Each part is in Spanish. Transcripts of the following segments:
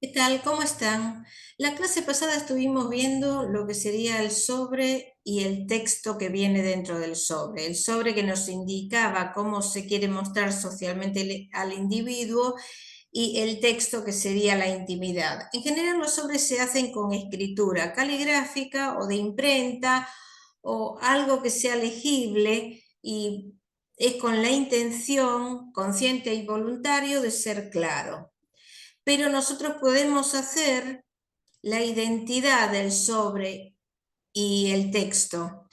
¿Qué tal? ¿Cómo están? La clase pasada estuvimos viendo lo que sería el sobre y el texto que viene dentro del sobre. El sobre que nos indicaba cómo se quiere mostrar socialmente al individuo y el texto que sería la intimidad. En general los sobres se hacen con escritura caligráfica o de imprenta o algo que sea legible y es con la intención consciente y voluntario de ser claro, pero nosotros podemos hacer la identidad del sobre y el texto,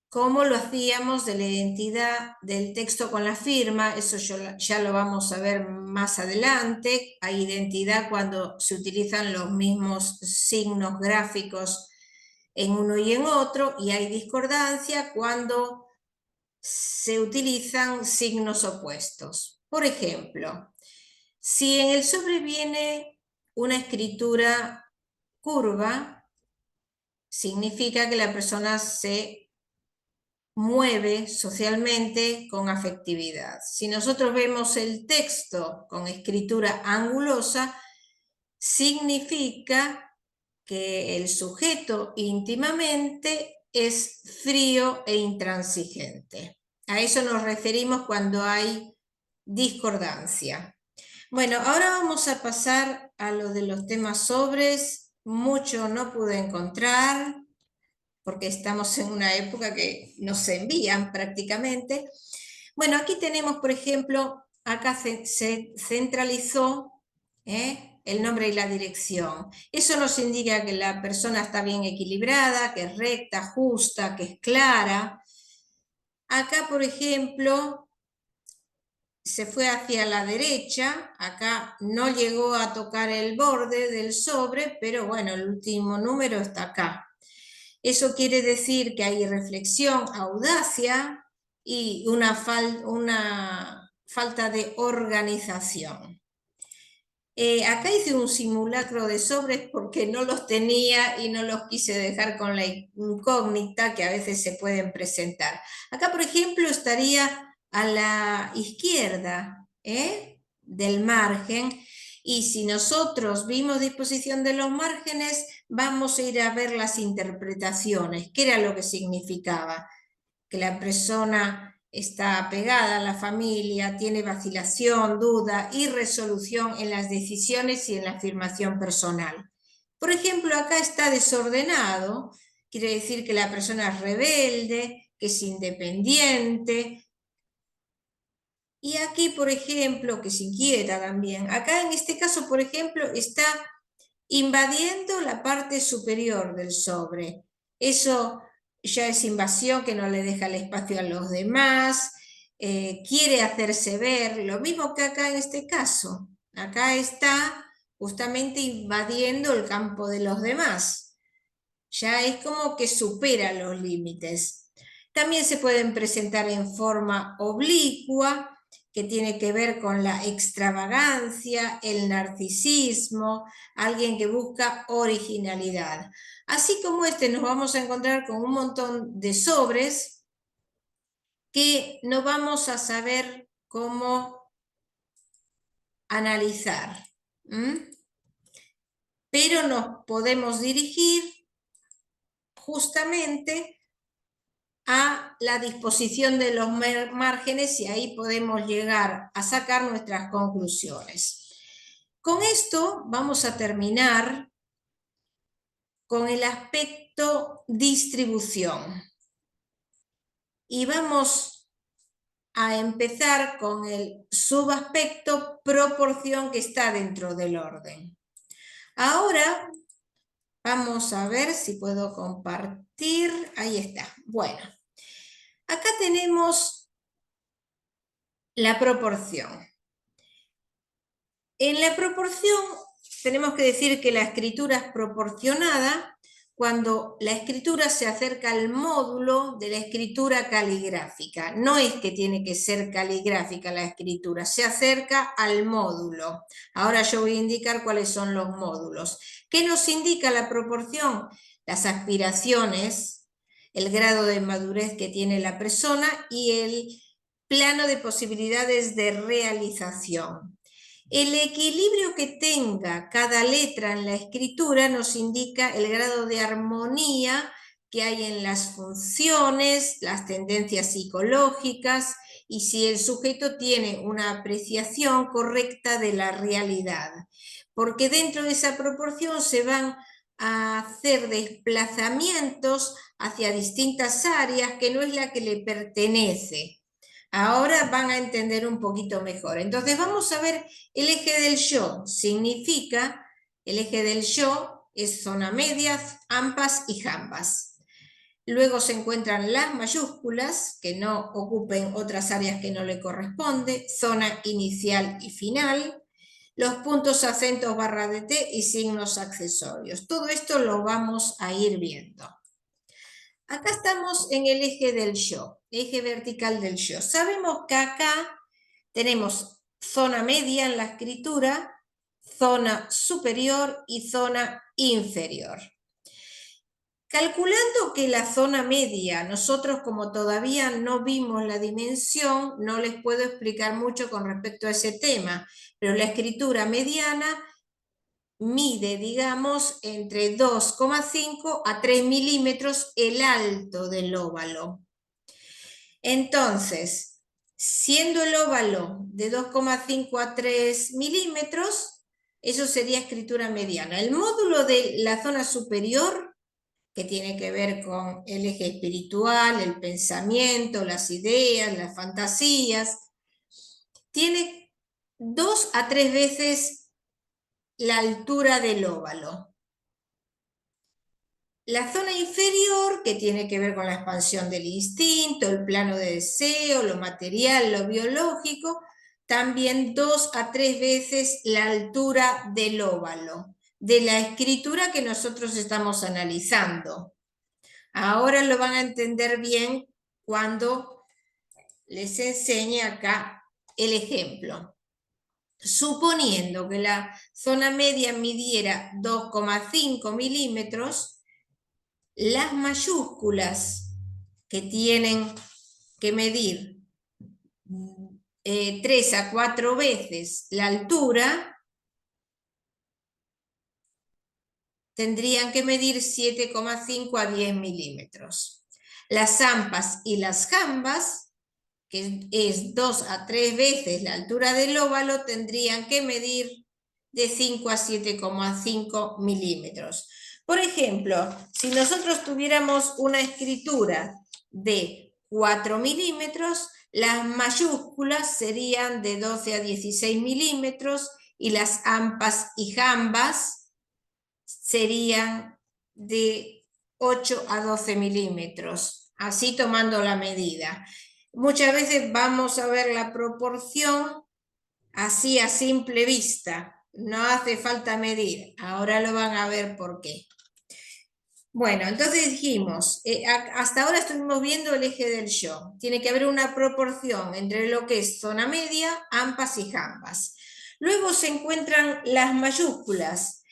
como lo hacíamos de la identidad del texto con la firma. Eso ya lo vamos a ver más adelante. Hay identidad cuando se utilizan los mismos signos gráficos en uno y en otro, y hay discordancia cuando se utilizan signos opuestos. Por ejemplo, si en el sobre viene una escritura curva, significa que la persona se mueve socialmente con afectividad. Si nosotros vemos el texto con escritura angulosa, significa que el sujeto íntimamente es frío e intransigente. A eso nos referimos cuando hay discordancia. Bueno, ahora vamos a pasar a lo de los temas sobres. Mucho no pude encontrar porque estamos en una época que nos envían prácticamente. Bueno, aquí tenemos, por ejemplo, acá se centralizó el nombre y la dirección. Eso nos indica que la persona está bien equilibrada, que es recta, justa, que es clara. Acá, por ejemplo, se fue hacia la derecha, acá no llegó a tocar el borde del sobre, pero bueno, el último número está acá. Eso quiere decir que hay reflexión, audacia y una falta de organización. Acá hice un simulacro de sobres porque no los tenía y no los quise dejar con la incógnita que a veces se pueden presentar. Acá, por ejemplo, estaría a la izquierda del margen, y si nosotros vimos disposición de los márgenes, vamos a ir a ver las interpretaciones, qué era lo que significaba. Que la persona está apegada a la familia, tiene vacilación, duda, irresolución en las decisiones y en la afirmación personal. Por ejemplo, acá está desordenado, quiere decir que la persona es rebelde, que es independiente. Y aquí, por ejemplo, que se inquieta también. Acá en este caso, por ejemplo, está invadiendo la parte superior del sobre. Eso ya es invasión, que no le deja el espacio a los demás, quiere hacerse ver, lo mismo que acá en este caso. Acá está justamente invadiendo el campo de los demás. Ya es como que supera los límites. También se pueden presentar en forma oblicua, que tiene que ver con la extravagancia, el narcisismo, alguien que busca originalidad. Así como este, nos vamos a encontrar con un montón de sobres que no vamos a saber cómo analizar. Pero nos podemos dirigir justamente a la disposición de los márgenes, y ahí podemos llegar a sacar nuestras conclusiones. Con esto vamos a terminar con el aspecto distribución y vamos a empezar con el subaspecto proporción, que está dentro del orden. Ahora vamos a ver si puedo compartir. Ahí está. Bueno, acá tenemos la proporción. En la proporción tenemos que decir que la escritura es proporcionada cuando la escritura se acerca al módulo de la escritura caligráfica. No es que tiene que ser caligráfica la escritura, se acerca al módulo. Ahora yo voy a indicar cuáles son los módulos. ¿Qué nos indica la proporción? Las aspiraciones, el grado de madurez que tiene la persona y el plano de posibilidades de realización. El equilibrio que tenga cada letra en la escritura nos indica el grado de armonía que hay en las funciones, las tendencias psicológicas y si el sujeto tiene una apreciación correcta de la realidad. Porque dentro de esa proporción se van a hacer desplazamientos hacia distintas áreas que no es la que le pertenece. Ahora van a entender un poquito mejor. Entonces vamos a ver el eje del yo. Significa, el eje del yo es zona media, ampas y jambas. Luego se encuentran las mayúsculas, que no ocupen otras áreas que no le corresponde, zona inicial y final, los puntos, acentos, barra de T y signos accesorios. Todo esto lo vamos a ir viendo. Acá estamos en el eje del yo, eje vertical del yo. Sabemos que acá tenemos zona media en la escritura, zona superior y zona inferior. Calculando que la zona media, nosotros como todavía no vimos la dimensión, no les puedo explicar mucho con respecto a ese tema, pero la escritura mediana mide, digamos, entre 2,5 a 3 milímetros el alto del óvalo. Entonces, siendo el óvalo de 2,5 a 3 milímetros, eso sería escritura mediana. El módulo de la zona superior, que tiene que ver con el eje espiritual, el pensamiento, las ideas, las fantasías, tiene 2 a 3 veces la altura del óvalo. La zona inferior, que tiene que ver con la expansión del instinto, el plano de deseo, lo material, lo biológico, también 2 a 3 veces la altura del óvalo, de la escritura que nosotros estamos analizando. Ahora lo van a entender bien cuando les enseñe acá el ejemplo. Suponiendo que la zona media midiera 2,5 milímetros, las mayúsculas que tienen que medir 3 a 4 veces la altura, tendrían que medir 7,5 a 10 milímetros. Las ampas y las jambas, que es 2 a 3 veces la altura del óvalo, tendrían que medir de 5 a 7,5 milímetros. Por ejemplo, si nosotros tuviéramos una escritura de 4 milímetros, las mayúsculas serían de 12 a 16 milímetros y las ampas y jambas serían de 8 a 12 milímetros, así tomando la medida. Muchas veces vamos a ver la proporción así a simple vista, no hace falta medir, ahora lo van a ver por qué. Bueno, entonces dijimos, hasta ahora estuvimos viendo el eje del yo. Tiene que haber una proporción entre lo que es zona media, ampas y jambas. Luego se encuentran las mayúsculas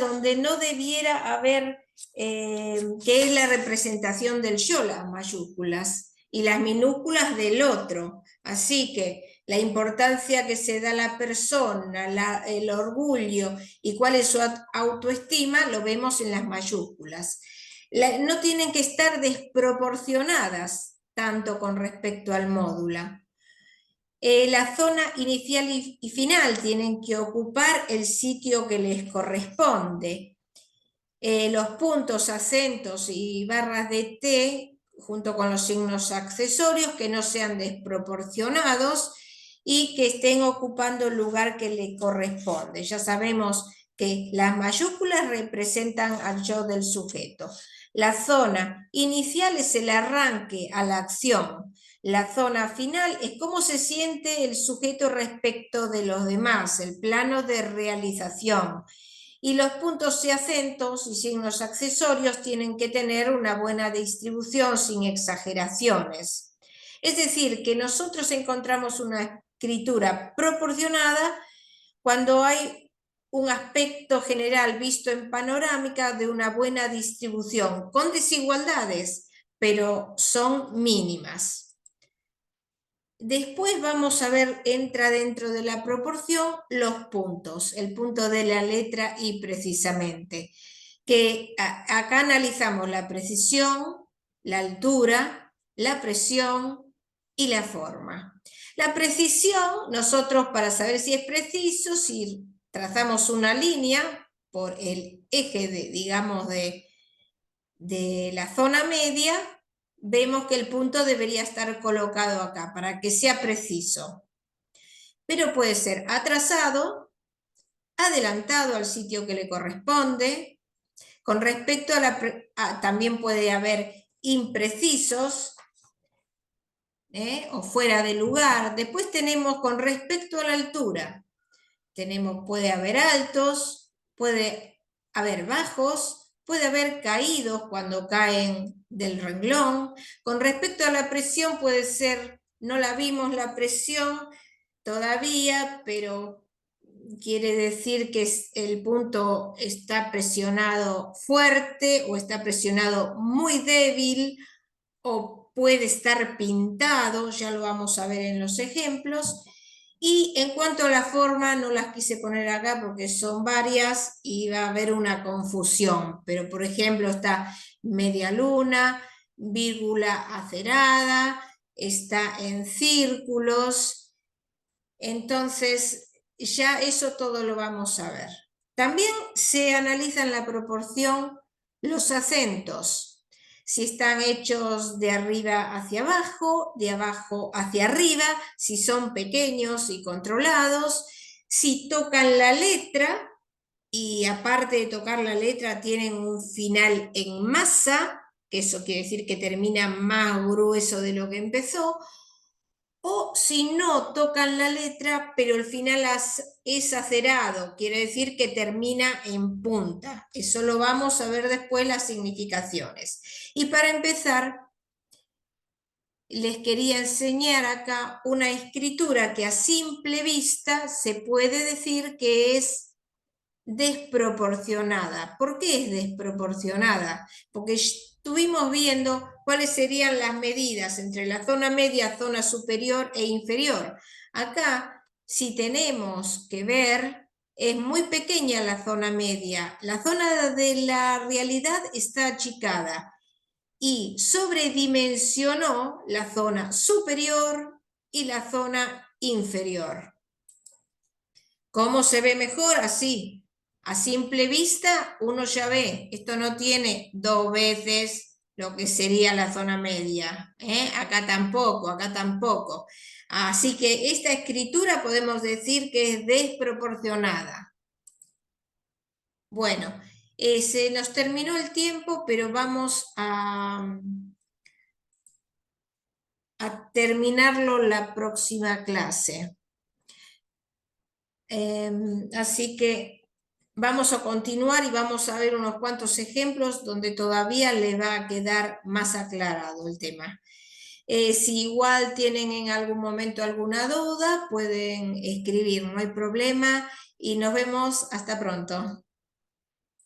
donde no debiera haber, que es la representación del yo, las mayúsculas, y las minúsculas del otro. Así que la importancia que se da a la persona, el orgullo y cuál es su autoestima, lo vemos en las mayúsculas. No tienen que estar desproporcionadas tanto con respecto al módulo. La zona inicial y final tienen que ocupar el sitio que les corresponde. Los puntos, acentos y barras de T, junto con los signos accesorios, que no sean desproporcionados y que estén ocupando el lugar que le corresponde. Ya sabemos que las mayúsculas representan al yo del sujeto. La zona inicial es el arranque a la acción. La zona final es cómo se siente el sujeto respecto de los demás, el plano de realización. Y los puntos y acentos y signos accesorios tienen que tener una buena distribución sin exageraciones. Es decir, que nosotros encontramos una escritura proporcionada cuando hay un aspecto general visto en panorámica de una buena distribución, con desigualdades, pero son mínimas. Después vamos a ver, entra dentro de la proporción los puntos, el punto de la letra I precisamente, que acá analizamos la precisión, la altura, la presión y la forma. La precisión, nosotros para saber si es preciso, si trazamos una línea por el eje de, digamos, de la zona media, vemos que el punto debería estar colocado acá para que sea preciso. Pero puede ser atrasado, adelantado al sitio que le corresponde. Con respecto a también puede haber imprecisos, o fuera de lugar. Después tenemos con respecto a la altura. Puede haber altos, puede haber bajos, puede haber caídos cuando caen del renglón. Con respecto a la presión puede ser, no la vimos la presión todavía, pero quiere decir que el punto está presionado fuerte o está presionado muy débil o puede estar pintado, ya lo vamos a ver en los ejemplos. Y en cuanto a la forma, no las quise poner acá porque son varias y va a haber una confusión, pero por ejemplo está media luna, vírgula acerada, está en círculos, entonces ya eso todo lo vamos a ver. También se analiza en la proporción los acentos, si están hechos de arriba hacia abajo, de abajo hacia arriba, si son pequeños y controlados, si tocan la letra y aparte de tocar la letra tienen un final en masa, que eso quiere decir que termina más grueso de lo que empezó, o si no tocan la letra, pero el final es acerado, quiere decir que termina en punta. Eso lo vamos a ver después las significaciones. Y para empezar, les quería enseñar acá una escritura que a simple vista se puede decir que es desproporcionada. ¿Por qué es desproporcionada? Porque estuvimos viendo cuáles serían las medidas entre la zona media, zona superior e inferior. Acá, si tenemos que ver, es muy pequeña la zona media. La zona de la realidad está achicada y sobredimensionó la zona superior y la zona inferior. ¿Cómo se ve mejor? Así. A simple vista uno ya ve, esto no tiene 2 veces lo que sería la zona media. Acá tampoco, acá tampoco. Así que esta escritura podemos decir que es desproporcionada. Bueno, se nos terminó el tiempo, pero vamos a terminarlo la próxima clase. Así que vamos a continuar y vamos a ver unos cuantos ejemplos donde todavía le va a quedar más aclarado el tema. Si igual tienen en algún momento alguna duda, pueden escribir, no hay problema, y nos vemos hasta pronto.